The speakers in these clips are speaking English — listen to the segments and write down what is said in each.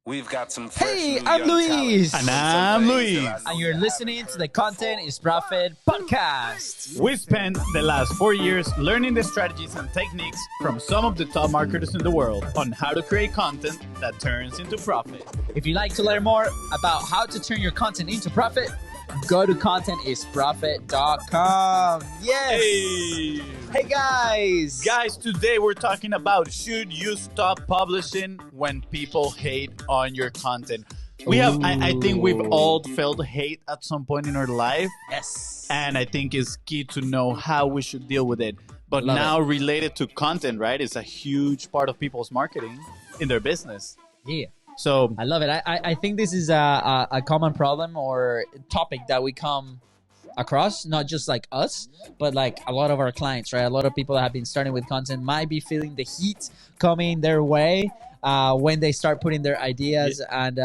We've got some fresh Hey, new I'm young Luis. talent. And I'm Some Luis. things that I And know you're you listening haven't to the heard Content is Profit podcast. We spent the last 4 years learning the strategies and techniques from some of the top marketers in the world on how to create content that turns into profit. If you'd like to learn more about how to turn your content into profit, go to contentisprofit.com. Yes. Hey guys. Guys, today we're talking about should you stop publishing when people hate on your content? I think we've all felt hate at some point in our life. Yes. And I think it's key to know how we should deal with it. But Love now related to content, right? It's a huge part of people's marketing in their business. Yeah. So I love it. I think this is a common problem or topic that we come across, not just like us, but like a lot of our clients, right? A lot of people that have been starting with content might be feeling the heat coming their way when they start putting their ideas and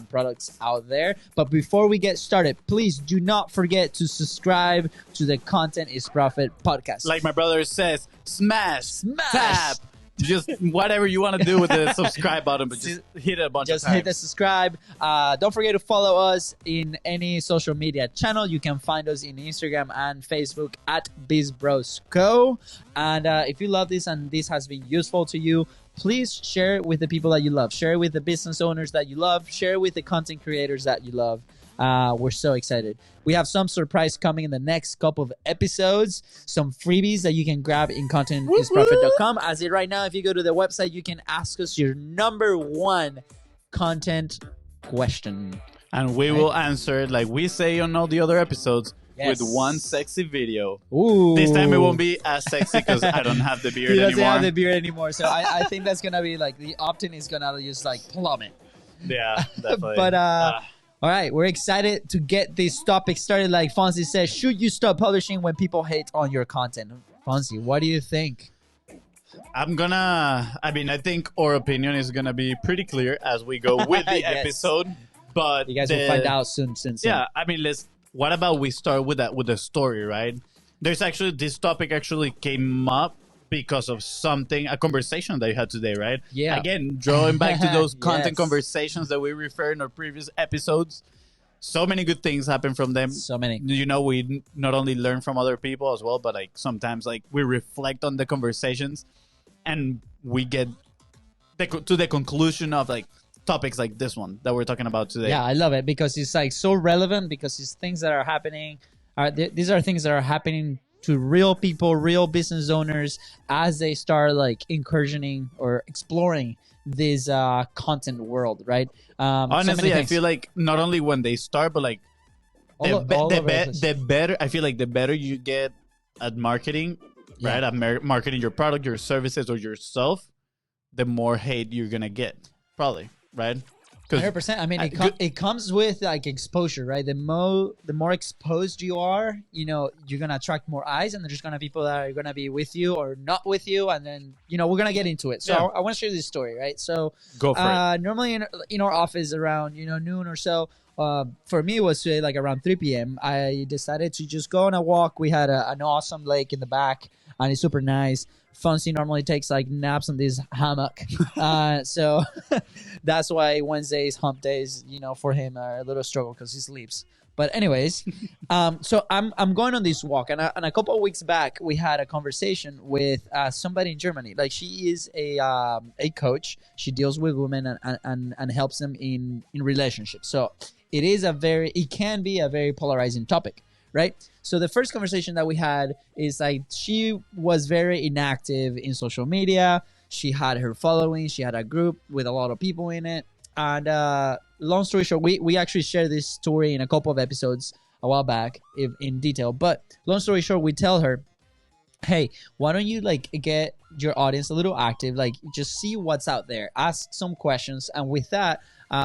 products out there. But before we get started, please do not forget to subscribe to the Content is Profit podcast. like my brother says, smash, tap, just whatever you want to do with the subscribe button, but just hit it a bunch of Just times. hit the subscribe. Don't forget to follow us in any social media channel. You can find us in Instagram and Facebook at BIZBROS Co. And if you love this and this has been useful to you, please share it with the people that you love. Share it with the business owners that you love. Share it with the content creators that you love. We're so excited. We have some surprise coming in the next couple of episodes. Some freebies that you can grab in contentisprofit.com. As it right now, if you go to the website, you can ask us your number one content question. And we will answer it like we say on all the other episodes Yes. with one sexy video. Ooh. This time it won't be as sexy because I don't have the beard He doesn't anymore. have the beard anymore. So I think that's going to be like the opt-in is going to just like plummet. Yeah, definitely. But all right, we're excited to get this topic started. Like Fonzie says, should you stop publishing when people hate on your content? Fonzie, what do you think? I think our opinion is gonna be pretty clear as we go with the Yes. episode. But You guys will find out soon. Yeah, what about we start with the story, right? This topic actually came up because of a conversation that you had today, right? Yeah. Again, drawing back to those content Yes. conversations that we referred in our previous episodes. So many good things happen from them. So many. We not only learn from other people as well, but like sometimes like we reflect on the conversations and we get to the conclusion of like topics like this one that we're talking about today. Yeah, I love it because it's like so relevant because it's things that are happening. These are things that are happening to real people, real business owners as they start like incursioning or exploring this content world, right? Honestly, I feel like not only when they start, but like the better. I feel like the better you get at marketing, right? At marketing your product, your services, or yourself, the more hate you're gonna get, probably, right? 100%. I mean, it comes with like exposure, right? The more exposed you are, you're gonna attract more eyes, and there's gonna be people that are gonna be with you or not with you, and then we're gonna get into it. So Yeah. I want to share this story, right? So Go for it. Normally in our office around noon or so. For me, it was today like around 3 p.m. I decided to just go on a walk. We had an awesome lake in the back, and it's super nice. Fonzie normally takes like naps on this hammock, so that's why Wednesdays, hump days, for him are a little struggle because he sleeps. But anyways, so I'm going on this walk, and a couple of weeks back we had a conversation with somebody in Germany. Like she is a coach. She deals with women and helps them in relationships. So it can be a very polarizing topic, right? So the first conversation that we had is like she was very inactive in social media. She had her following. She had a group with a lot of people in it. And long story short, we actually shared this story in a couple of episodes a while back in detail. But long story short, we tell her, hey, why don't you like get your audience a little active? Like just see what's out there. Ask some questions. And with that,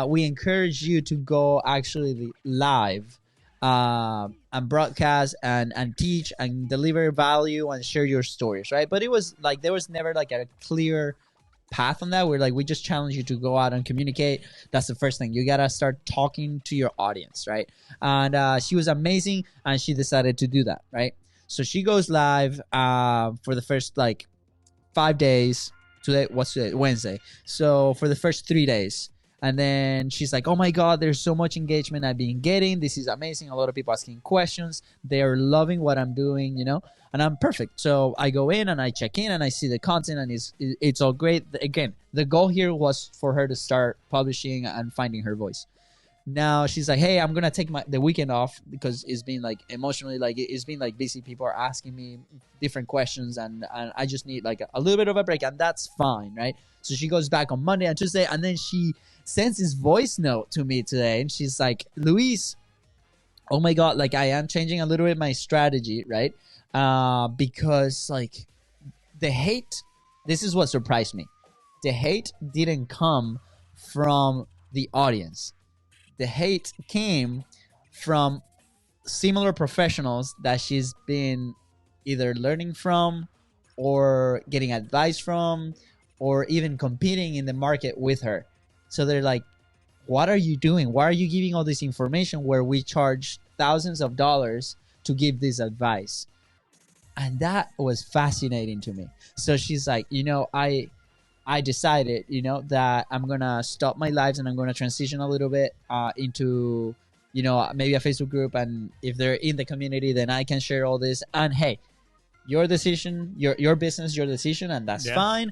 we encourage you to go actually live and broadcast and teach and deliver value and share your stories, right? But it was like there was never like a clear path on that. We just challenge you to go out and communicate. That's the first thing. You gotta start talking to your audience, right? And she was amazing, and she decided to do that, right? So she goes live for the first like 5 days. What's today? Wednesday. So for the first 3 days, And then she's like, oh my God, there's so much engagement I've been getting. This is amazing. A lot of people asking questions. They are loving what I'm doing, you know, and I'm perfect. So I go in and I check in and I see the content and it's all great. Again, the goal here was for her to start publishing and finding her voice. Now she's like, hey, I'm going to take the weekend off because it's been like emotionally, like it's been like busy. People are asking me different questions and I just need like a little bit of a break, and that's fine, right? So she goes back on Monday and Tuesday, and then she sends this voice note to me today, and she's like, Luis, oh my God, like I am changing a little bit my strategy, right? Because like the hate, this is what surprised me. The hate didn't come from the audience. The hate came from similar professionals that she's been either learning from or getting advice from or even competing in the market with her. So they're like, what are you doing? Why are you giving all this information where we charge thousands of dollars to give this advice? And that was fascinating to me. So she's like, you know, I decided, you know, that I'm going to stop my lives and I'm going to transition a little bit into, you know, maybe a Facebook group. And if they're in the community, then I can share all this. And hey, your decision, your business, your decision, and that's fine.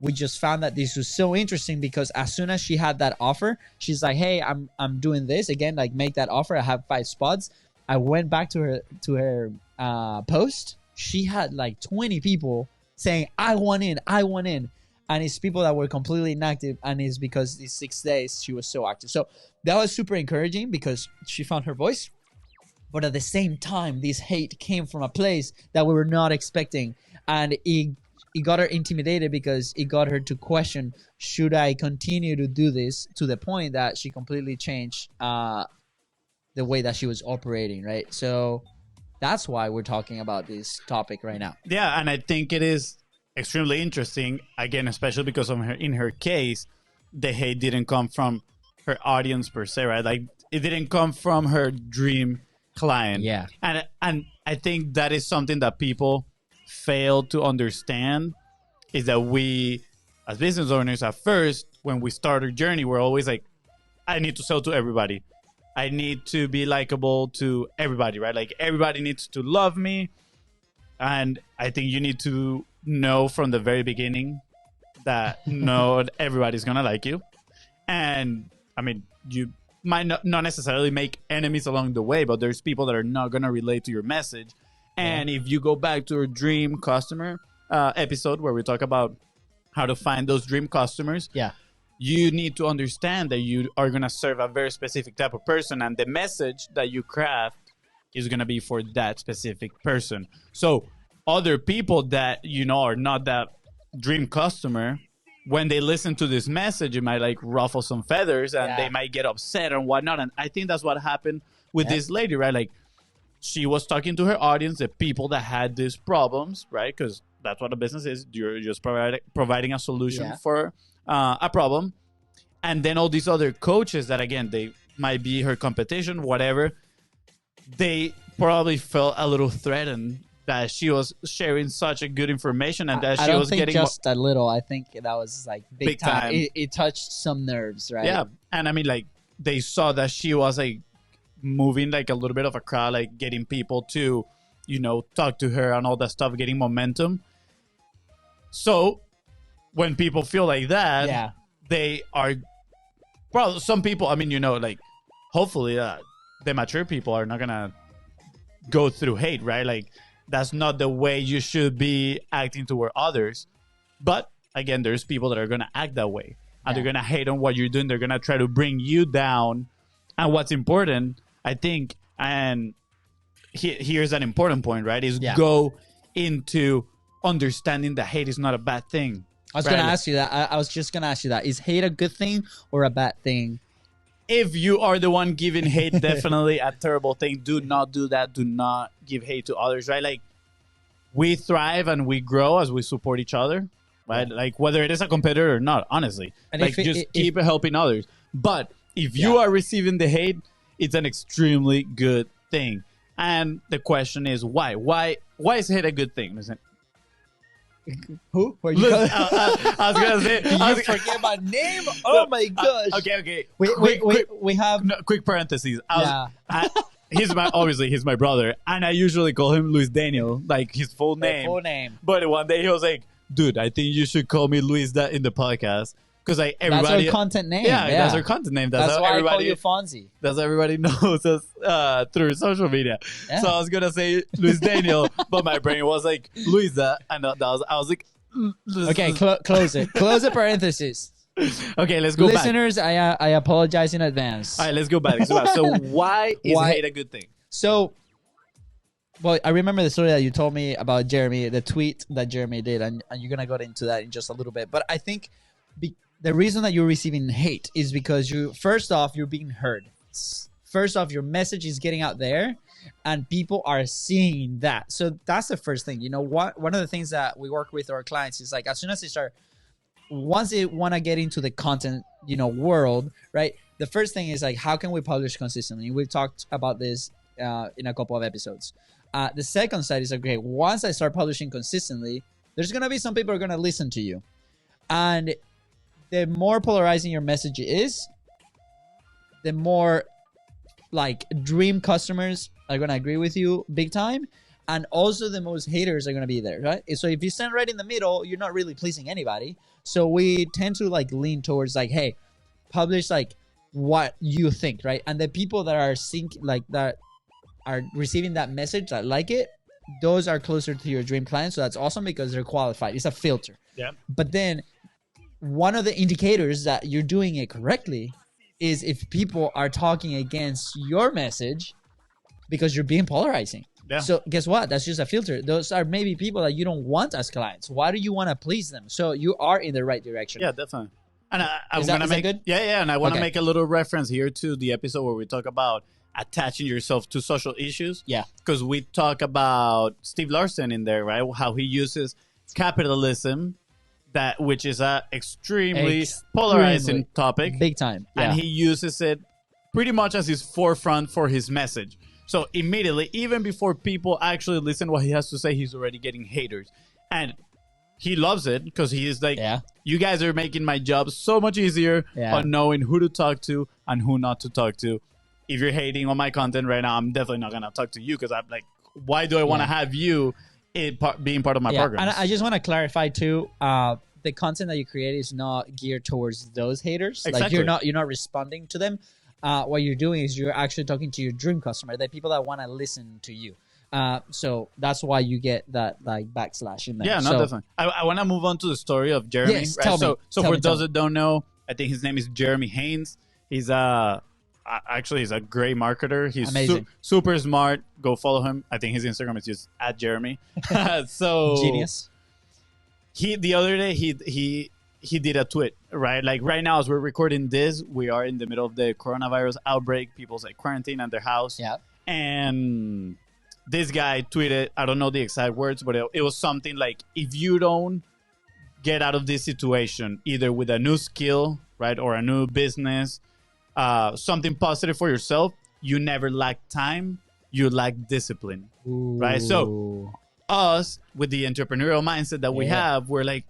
We just found that this was so interesting because as soon as she had that offer, she's like, hey, I'm doing this again, like make that offer. I have 5 spots. I went back to her post. She had like 20 people saying, I want in. And it's people that were completely inactive, and it's because these 6 days she was so active. So that was super encouraging because she found her voice. But at the same time, this hate came from a place that we were not expecting. And it got her intimidated because it got her to question, should I continue to do this, to the point that she completely changed the way that she was operating, right? So that's why we're talking about this topic right now. Yeah, and I think it is extremely interesting, again, especially because of in her case, the hate didn't come from her audience per se, right? Like it didn't come from her dream client. Yeah. And I think that is something that people fail to understand, is that we as business owners at first, when we start our journey, we're always like, I need to sell to everybody. I need to be likable to everybody, right? Like everybody needs to love me. And I think you need to know from the very beginning that not everybody's gonna like you. And I mean, you might not necessarily make enemies along the way, but there's people that are not gonna relate to your message. And if you go back to our dream customer episode where we talk about how to find those dream customers, you need to understand that you are gonna serve a very specific type of person, and the message that you craft is gonna be for that specific person. So other people that, you know, are not that dream customer, when they listen to this message, it might like ruffle some feathers and they might get upset and whatnot. And I think that's what happened with this lady, right? Like she was talking to her audience, the people that had these problems, right? Because that's what a business is. You're just providing a solution for a problem. And then all these other coaches that, again, they might be her competition, whatever, they probably felt a little threatened that she was sharing such a good information and that she was getting just a little. I think that was like big time. It touched some nerves, right? Yeah, and I mean, like they saw that she was like moving like a little bit of a crowd, like getting people to, you know, talk to her and all that stuff, getting momentum. So when people feel like that, they are probably some people. I mean, you know, like hopefully the mature people are not gonna go through hate, right? Like that's not the way you should be acting toward others. But again, there's people that are gonna act that way, and they're gonna hate on what you're doing. They're gonna try to bring you down. And what's important, I think, and here's an important point, right? Is go into understanding that hate is not a bad thing. I was going to ask you that. I was just going to ask you that. Is hate a good thing or a bad thing? If you are the one giving hate, definitely a terrible thing. Do not do that. Do not give hate to others, right? Like, we thrive and we grow as we support each other, right? Like, whether it is a competitor or not, honestly. And like, keep helping others. But if you are receiving the hate, it's an extremely good thing. And the question is, why? Why is hate a good thing? Listen, Who? Where you I was gonna say. You forget my name? Oh my gosh. Okay. We have quick parentheses. He's my brother, and I usually call him Luis Daniel, like his full name. Full name. But one day he was like, "Dude, I think you should call me Luisda in the podcast." Because like everybody, that's our content name. Yeah, that's our content name. That's how why everybody, I call you Fonzie. That's how everybody knows us through social media. Yeah. So I was gonna say Luis Daniel, but my brain was like Luisda, and I was like, okay, close it. Close the parentheses. Okay, let's go Listeners, back. I apologize in advance. All right, let's go back. So why is hate a good thing? So, well, I remember the story that you told me about Jeremy, the tweet that Jeremy did, and you're going to go into that in just a little bit. But I think the reason that you're receiving hate is because first off, you're being heard. First off, your message is getting out there and people are seeing that. So that's the first thing. You know, one of the things that we work with our clients is like, as soon as they start, once they want to get into the content, you know, world, right? The first thing is like, how can we publish consistently? We've talked about this in a couple of episodes. The second side is, okay, once I start publishing consistently, there's going to be some people who are going to listen to you. And the more polarizing your message is, the more like dream customers are going to agree with you big time. And also the most haters are going to be there, right? So if you stand right in the middle, you're not really pleasing anybody. So we tend to like lean towards like, hey, publish like what you think, right? And the people that are that are receiving that message, that like it, those are closer to your dream client. So that's awesome because they're qualified. It's a filter. Yeah. But then one of the indicators that you're doing it correctly is if people are talking against your message because you're being polarizing. Yeah. So guess what? That's just a filter. Those are maybe people that you don't want as clients. Why do you want to please them? So you are in the right direction. Yeah, definitely. And I want to make good? Yeah, and I want to make a little reference here to the episode where we talk about attaching yourself to social issues. Yeah. Because we talk about Steve Larsen in there, right? How he uses capitalism, which is a extremely polarizing topic. Big time. Yeah. And he uses it pretty much as his forefront for his message. So immediately, even before people actually listen to what he has to say, he's already getting haters. And he loves it because he is like, you guys are making my job so much easier on knowing who to talk to and who not to talk to. If you're hating on my content right now, I'm definitely not going to talk to you because I'm like, why do I want to have you being part of my program? And I just want to clarify too, the content that you create is not geared towards those haters. Exactly. Like you're not responding to them. What you're doing is you're actually talking to your dream customer, the people that want to listen to you. So that's why you get that like backslash in there. Yeah, no, definitely. I want to move on to the story of Jeremy. Yes, right? tell me. So for those that don't know, I think his name is Jeremy Haynes. He's actually he's a great marketer. He's amazing, super smart. Go follow him. I think his Instagram is just @Jeremy. So genius. The other day he did a tweet, right? Like right now, as we're recording this, we are in the middle of the coronavirus outbreak. People's like quarantine at their house. Yeah. And this guy tweeted, I don't know the exact words, but it was something like, if you don't get out of this situation, either with a new skill, right, or a new business, something positive for yourself, you never lack time, you lack discipline, right? So us, with the entrepreneurial mindset that we have, we're like,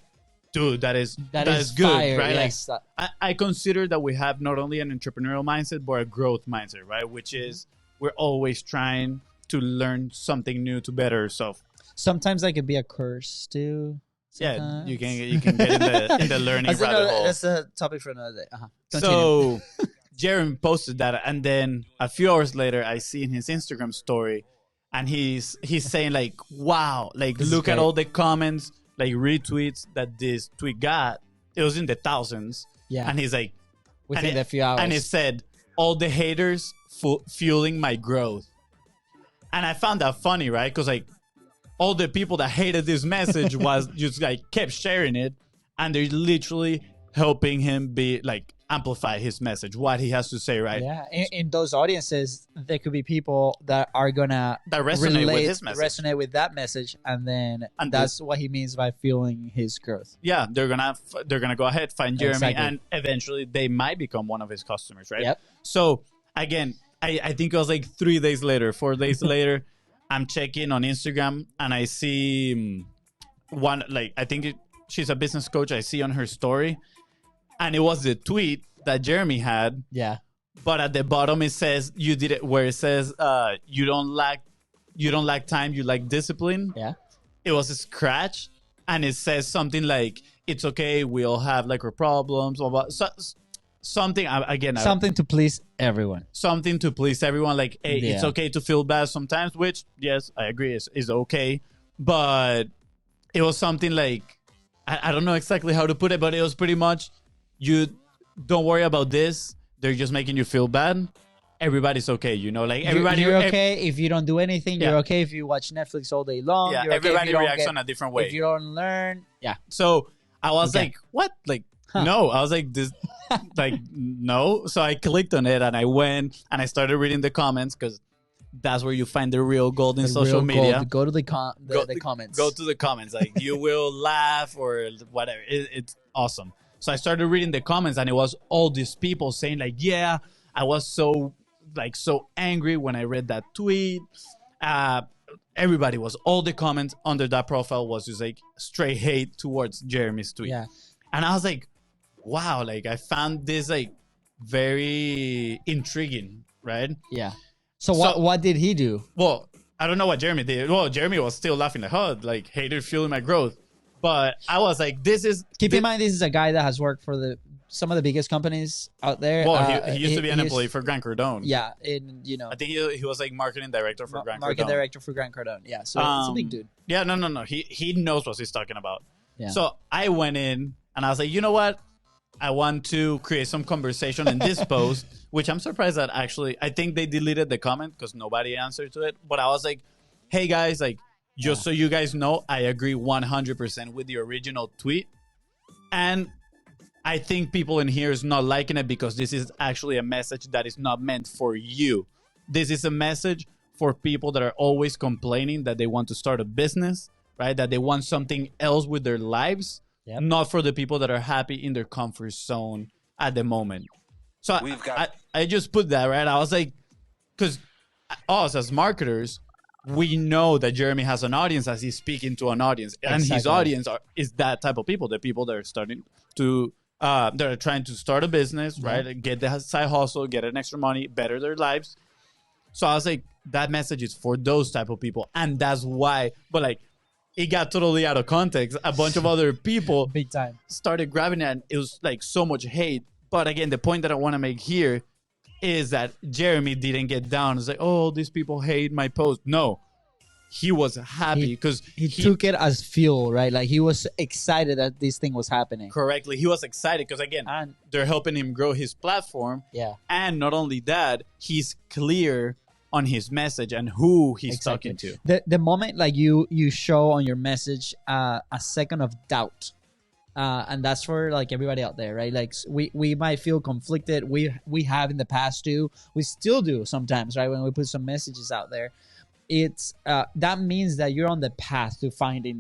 dude, that is good, fire, right? Yes. Like, I consider that we have not only an entrepreneurial mindset, but a growth mindset, right? Which is we're always trying to learn something new to better yourself. Sometimes that could be a curse too. Sometimes. Yeah, you can get in the learning rabbit hole. That's a topic for another day. So Jeremy posted that, and then a few hours later, I see in his Instagram story, and he's saying like, "Wow, like look at all the comments." Like retweets that this tweet got, it was in the thousands. Yeah. And he's like, within a few hours. And it said, all the haters fueling my growth. And I found that funny, right? Because like all the people that hated this message was just like kept sharing it. And they're literally helping him be like amplify his message, what he has to say, right? Yeah. In those audiences, there could be people that are gonna resonate with his message, resonate with that message, and that's what he means by fueling his growth. Yeah, they're gonna go ahead, find Jeremy, and eventually they might become one of his customers, right? Yep. So again, I think it was like 4 days later, I'm checking on Instagram and I see one, like, I think she's a business coach I see on her story. And it was the tweet that Jeremy had. Yeah. But at the bottom it says, you did it, where it says, you don't lack time, you lack discipline. Yeah. It was a scratch. And it says something like, it's okay, we all have like our problems, blah, blah. So, something, again, something to please everyone. Something to please everyone. Like, hey, it's okay to feel bad sometimes, which, yes, I agree, is okay. But it was something like, I don't know exactly how to put it, but it was pretty much, you don't worry about this. They're just making you feel bad. Everybody's okay, you know, like everybody. You're okay if you don't do anything. You're okay if you watch Netflix all day long. Yeah, you're everybody reacts on a different way. If you don't learn, So I was like, what? Like, no. I was like, this, like, no. So I clicked on it and I went and I started reading the comments, because that's where you find the real gold in social media. Gold. Go to the comments. Go to the comments. Like, you will laugh or whatever. It's awesome. So I started reading the comments, and it was all these people saying like, yeah, I was so angry when I read that tweet. Everybody was, all the comments under that profile was just like straight hate towards Jeremy's tweet. Yeah. And I was like, wow, like I found this like very intriguing, right? Yeah. So what did he do? Well, I don't know what Jeremy did. Well, Jeremy was still laughing like haters fueling my growth. But I was like, keep in mind, this is a guy that has worked for some of the biggest companies out there. Well, he used to be an employee for Grant Cardone. Yeah, I think he was like marketing director for Grant Cardone. Marketing director for Grant Cardone. Yeah, so it's a big dude. Yeah, no. He knows what he's talking about. Yeah. So I went in and I was like, you know what? I want to create some conversation in this post, which I'm surprised that actually, I think they deleted the comment because nobody answered to it. But I was like, hey guys, like, just so you guys know, I agree 100% with the original tweet. And I think people in here is not liking it because this is actually a message that is not meant for you. This is a message for people that are always complaining that they want to start a business, right? That they want something else with their lives, not for the people that are happy in their comfort zone at the moment. So I just put that, right? I was like, because us as marketers, we know that Jeremy has an audience as he's speaking to an audience. And his audience is that type of people, the people that are starting to, that are trying to start a business, right? Get the side hustle, get an extra money, better their lives. So I was like, that message is for those type of people. And that's why, but like, it got totally out of context. A bunch of other people big time started grabbing it, and it was like so much hate. But again, the point that I want to make here is that Jeremy didn't get down. It's like, oh, these people hate my post. No, he was happy because he took it as fuel, right? Like he was excited that this thing was happening. Correctly. He was excited because, again, they're helping him grow his platform. Yeah. And not only that, he's clear on his message and who he's talking to. The moment like you show on your message a second of doubt. And that's for like everybody out there, right? Like we might feel conflicted. We have in the past too. We still do sometimes, right? When we put some messages out there, it's that means that you're on the path to finding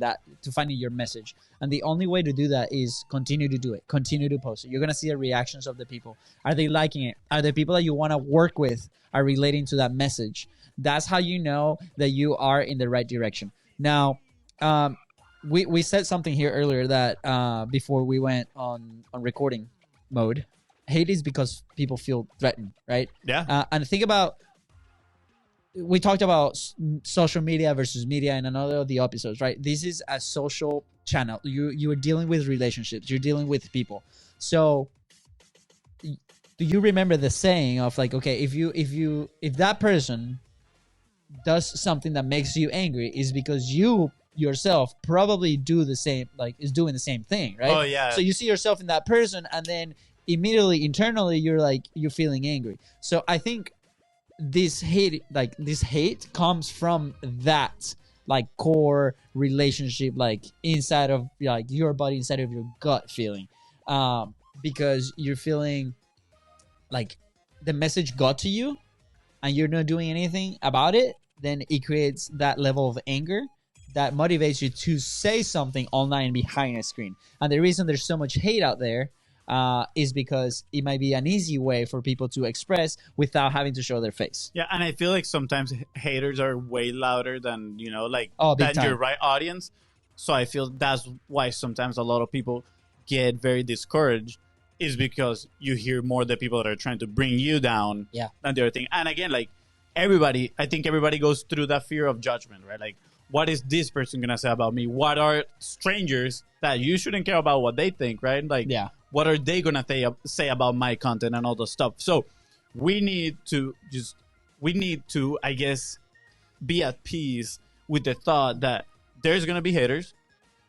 your message. And the only way to do that is continue to do it. Continue to post it. You're gonna see the reactions of the people. Are they liking it? Are the people that you want to work with are relating to that message? That's how you know that you are in the right direction. Now, we said something here earlier that before we went on recording mode, hate is because people feel threatened, right? Yeah. And think about, we talked about social media versus media in another of the episodes, right? This is a social channel. You are dealing with relationships. You're dealing with people. So do you remember the saying of like, okay, if that person does something that makes you angry, is because you yourself probably do the same, like is doing the same thing, right? Oh yeah. So you see yourself in that person, and then immediately internally you're feeling angry. So I think this hate comes from that like core relationship, like inside of like your body, inside of your gut feeling, because you're feeling like the message got to you and you're not doing anything about it. Then it creates that level of anger that motivates you to say something online behind a screen. And the reason there's so much hate out there is because it might be an easy way for people to express without having to show their face. Yeah, and I feel like sometimes haters are way louder than, than time. your right audience. So I feel that's why sometimes a lot of people get very discouraged, is because you hear more the people that are trying to bring you down than the other thing. And again, like I think everybody goes through that fear of judgment, right? Like, what is this person going to say about me? What are strangers that you shouldn't care about what they think, right? Like, what are they going to say about my content and all the stuff? So we need to, I guess, be at peace with the thought that there's going to be haters,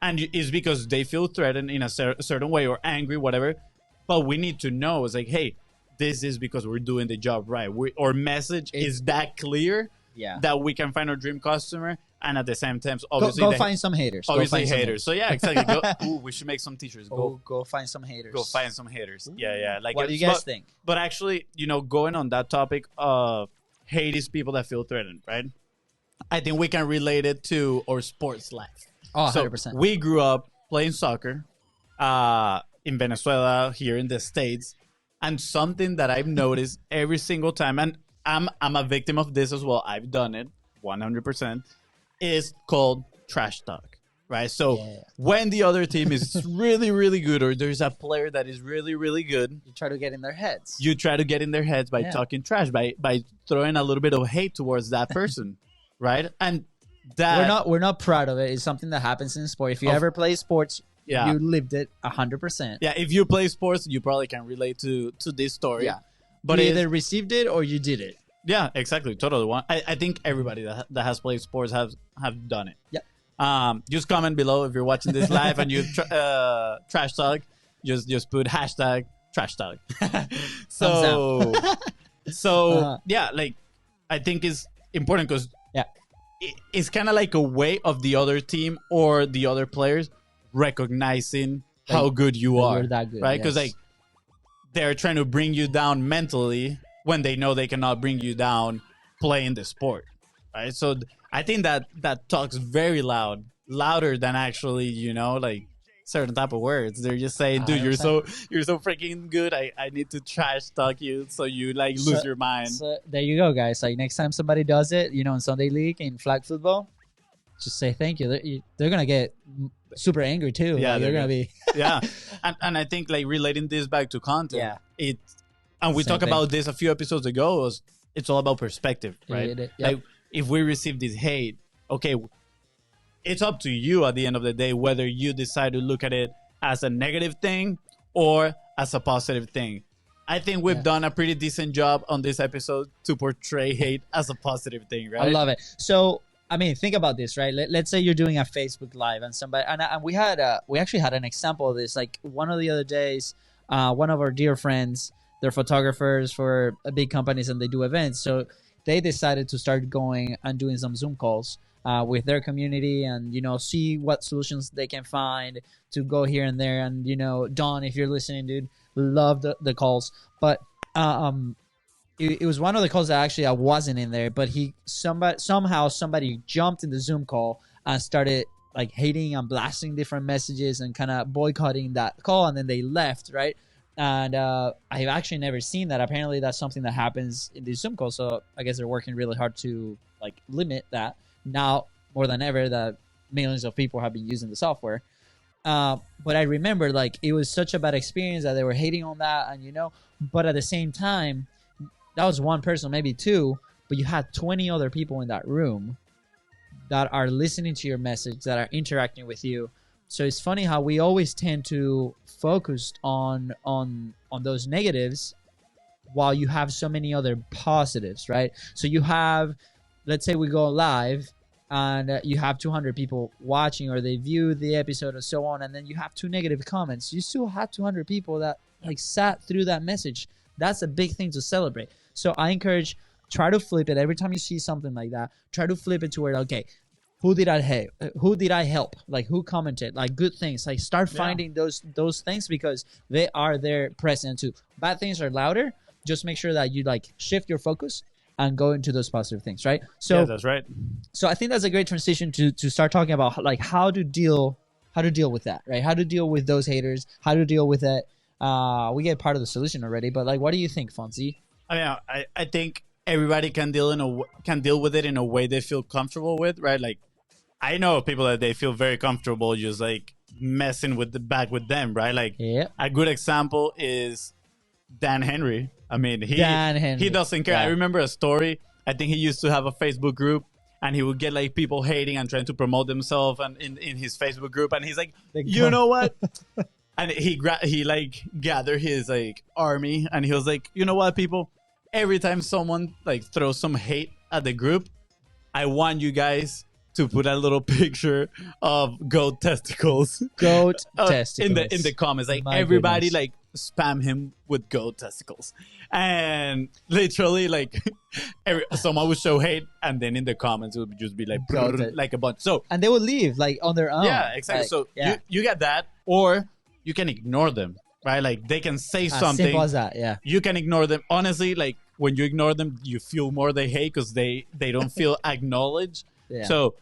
and it's because they feel threatened in a certain way or angry, whatever. But we need to know, it's like, hey, this is because we're doing the job right. Our message is that clear that we can find our dream customer. And at the same time, obviously, go find some haters. Obviously, haters. So yeah, exactly. We should make some t-shirts. Go find some haters. Go find some haters. Yeah. Like, what do you guys think? But actually, going on that topic of hate is people that feel threatened, right? I think we can relate it to our sports life. Oh, 100%. So we grew up playing soccer in Venezuela, here in the States, and something that I've noticed every single time, and I'm a victim of this as well. I've done it 100%. Is called trash talk, right? So when the other team is really, really good, or there's a player that is really, really good, you try to get in their heads. You try to get in their heads by talking trash, by throwing a little bit of hate towards that person, right? And that we're not proud of it. It's something that happens in sport. If you ever play sports, you lived it 100%. Yeah, if you play sports, you probably can relate to this story. Yeah, but you either received it or you did it. Yeah, exactly. Totally. I think everybody that has played sports have done it. Yeah. Just comment below if you're watching this live and you trash talk. Just put hashtag trash talk. Yeah, like, I think it's important because it's kind of like a way of the other team or the other players recognizing how good you are. You're that good, right? Because like, they're trying to bring you down mentally when they know they cannot bring you down playing the sport, right? So I think that talks very louder than actually, like certain type of words. They're just saying, dude, you're so freaking good. I need to trash talk you so you like lose your mind. So there you go, guys. Like, next time somebody does it, in Sunday League, in flag football, just say thank you. They're gonna get super angry too. Yeah, they're gonna be. Yeah, and I think, like, relating this back to content, and we talked about this a few episodes ago. It's all about perspective, right? Like, if we receive this hate, okay, it's up to you at the end of the day whether you decide to look at it as a negative thing or as a positive thing. I think we've done a pretty decent job on this episode to portray hate as a positive thing, right? I love it. So, I mean, think about this, right? Let's say you're doing a Facebook Live and somebody, and we actually had an example of this. Like, one of the other days, one of our dear friends, they're photographers for big companies and they do events. So they decided to start going and doing some Zoom calls with their community and, see what solutions they can find to go here and there. And, Don, if you're listening, dude, love the calls. But it was one of the calls that actually I wasn't in there, but somehow somebody jumped in the Zoom call and started like hating and blasting different messages and kind of boycotting that call. And then they left, right? And I've actually never seen that. Apparently, that's something that happens in these Zoom calls. So I guess they're working really hard to like limit that. Now, more than ever, that millions of people have been using the software. But I remember, like, it was such a bad experience that they were hating on that. And, but at the same time, that was one person, maybe two, but you had 20 other people in that room that are listening to your message, that are interacting with you. So it's funny how we always tend to focus on those negatives while you have so many other positives, right? So you have, let's say we go live and you have 200 people watching or they view the episode and so on, and then you have 2 negative comments. You still have 200 people that like sat through that message. That's a big thing to celebrate. So I encourage, try to flip it every time you see something like that. Try to flip it to where, okay, who did I help? Who did I help? Like, who commented? Like, good things. Like, start finding those things because they are there present too. Bad things are louder. Just make sure that you like shift your focus and go into those positive things, right? So that's right. So I think that's a great transition to start talking about like how to deal with that, right? How to deal with those haters? How to deal with it? We get part of the solution already, but like, what do you think, Fonzi? I think everybody can deal with it in a way they feel comfortable with, right? Like, I know people that they feel very comfortable just like messing with them, right? Like a good example is Dan Henry. I mean, he doesn't care. I remember a story. I think he used to have a Facebook group, and he would get like people hating and trying to promote themselves and in his Facebook group, and he's like, you know what? And he like gathered his like army, and he was like, you know what, people? Every time someone like throws some hate at the group, I want you guys to put a little picture of goat testicles. Goat testicles. In the comments. Like everybody like spam him with goat testicles. And literally like someone would show hate, and then in the comments it would just be like like a bunch. So and they would leave like on their own. Yeah, exactly. Like, so you get that, or you can ignore them, right? Like they can say something. Simple as that, yeah. You can ignore them. Honestly, like when you ignore them, you feel more they hate because they don't feel acknowledged. Yeah. So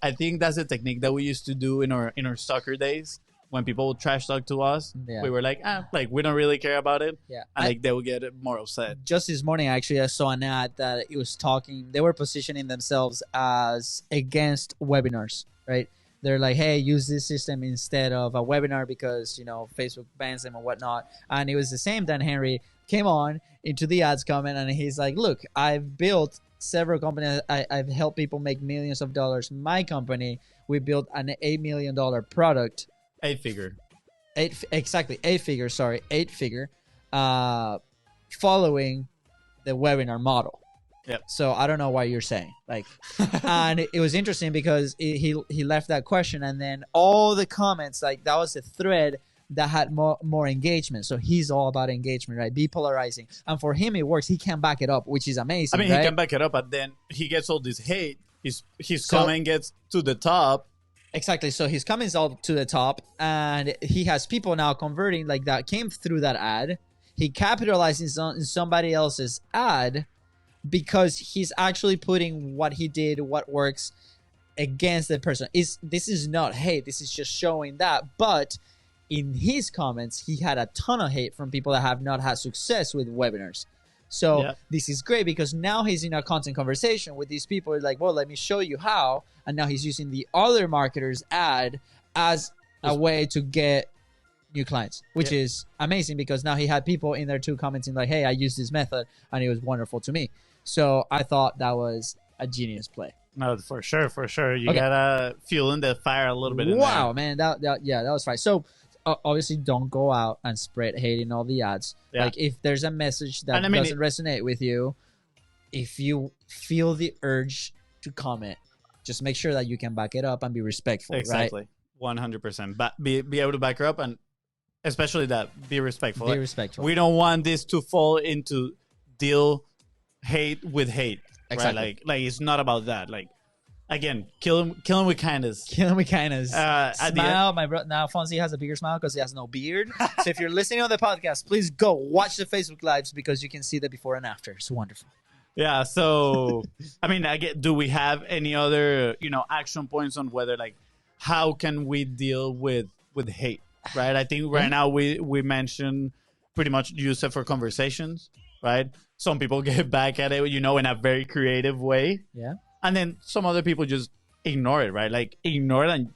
I think that's a technique that we used to do in our soccer days when people would trash talk to us. Yeah. We were like, like we don't really care about it. Yeah. And like they would get more upset. Just this morning, actually, I saw an ad that it was talking. They were positioning themselves as against webinars, right? They're like, hey, use this system instead of a webinar because, you know, Facebook bans them and whatnot. And it was the same. Dan Henry came on into the ads comment, and he's like, look, I've built several companies. I've helped people make millions of dollars. My company, we built an $8 million product. 8-figure. 8-figure, following the webinar model. Yep. So I don't know what you're saying. Like, and it was interesting because he left that question, and then all the comments, like that was a thread that had more engagement. So he's all about engagement, right? Be polarizing. And for him, it works. He can back it up, which is amazing. I mean, right? He can back it up, but then he gets all this hate. His comment gets to the top. Exactly. So his comments all to the top, and he has people now converting like that came through that ad. He capitalizes on somebody else's ad because he's actually putting what he did, what works against the person. This is not hate. This is just showing that. But in his comments, he had a ton of hate from people that have not had success with webinars. So this is great because now he's in a constant conversation with these people. Like, well, let me show you how. And now he's using the other marketer's ad as a way to get new clients, which is amazing because now he had people in there too commenting like, hey, I used this method and it was wonderful to me. So I thought that was a genius play. No, for sure. You gotta fuel in the fire a little bit. Wow, man, that was fine. So obviously, don't go out and spread hate in all the ads. Yeah. Like if there's a message that doesn't resonate with you, if you feel the urge to comment, just make sure that you can back it up and be respectful. Exactly, right? 100%. But be able to back her up, and especially that be respectful. Be respectful. We don't want this to fall into deal hate with hate. Exactly. Right? Like it's not about that. Like again, kill him with kindness. Kill him with kindness. Smile. My bro. Now Fonzie has a bigger smile because he has no beard. So if you're listening on the podcast, please go watch the Facebook lives because you can see the before and after. It's wonderful. Yeah. So I mean, do we have any other action points on whether like how can we deal with hate? Right. I think right now we mentioned pretty much use it for conversations. Right. Some people get back at it, in a very creative way. Yeah. And then some other people just ignore it, right? Like ignore it and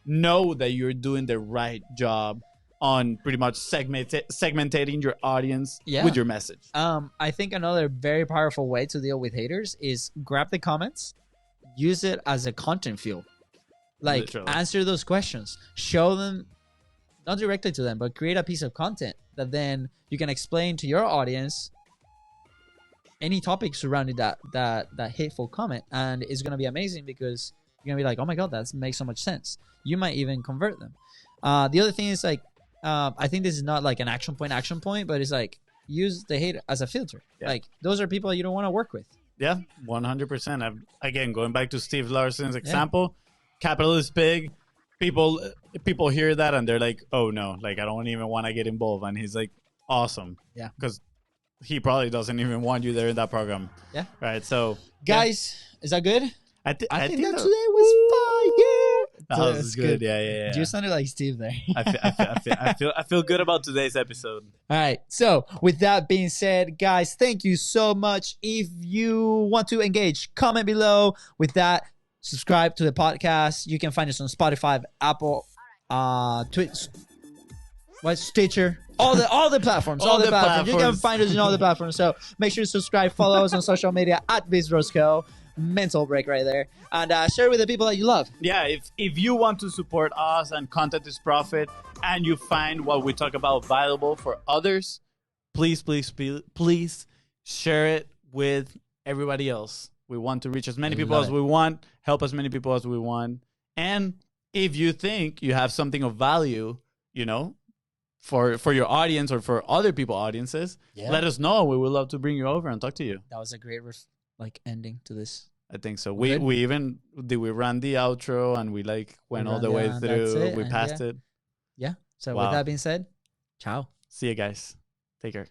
know that you're doing the right job on pretty much segmenting your audience with your message. I think another very powerful way to deal with haters is grab the comments, use it as a content fuel. Like literally. Answer those questions, show them, not directly to them, but create a piece of content that then you can explain to your audience any topic surrounding that hateful comment, and it's gonna be amazing because you're gonna be like, oh my god, that makes so much sense. You might even convert them. The other thing is like, I think this is not like an action point, but it's like use the hate as a filter. Yeah. Like those are people you don't want to work with. Yeah, 100%. Again, going back to Steve Larson's example, capital is big. People hear that and they're like, oh no, like I don't even want to get involved. And he's like, awesome. Yeah, because he probably doesn't even want you there in that program. Yeah. Right. So, guys, is that good? I think that today was fire. That was good. Yeah. You sounded like Steve there. I feel good about today's episode. All right. So, with that being said, guys, thank you so much. If you want to engage, comment below. With that, Subscribe to the podcast. You can find us on Spotify, Apple, Twitch, Stitcher, all the platforms. all the platforms. You can find us in all the platforms. So make sure to subscribe, follow us on social media at BIZBROS. Mental break right there, and share with the people that you love. Yeah, if you want to support us and content is profit, and you find what we talk about valuable for others, please share it with everybody else. We want to reach as many people as we want, help as many people as we want, and if you think you have something of value, you know, for your audience or for other people's audiences, let us know. We would love to bring you over and talk to you. That was a great ending to this. I think so. We even ran the outro and we went all the way through. We passed it. Yeah. So with that being said, ciao. See you guys. Take care.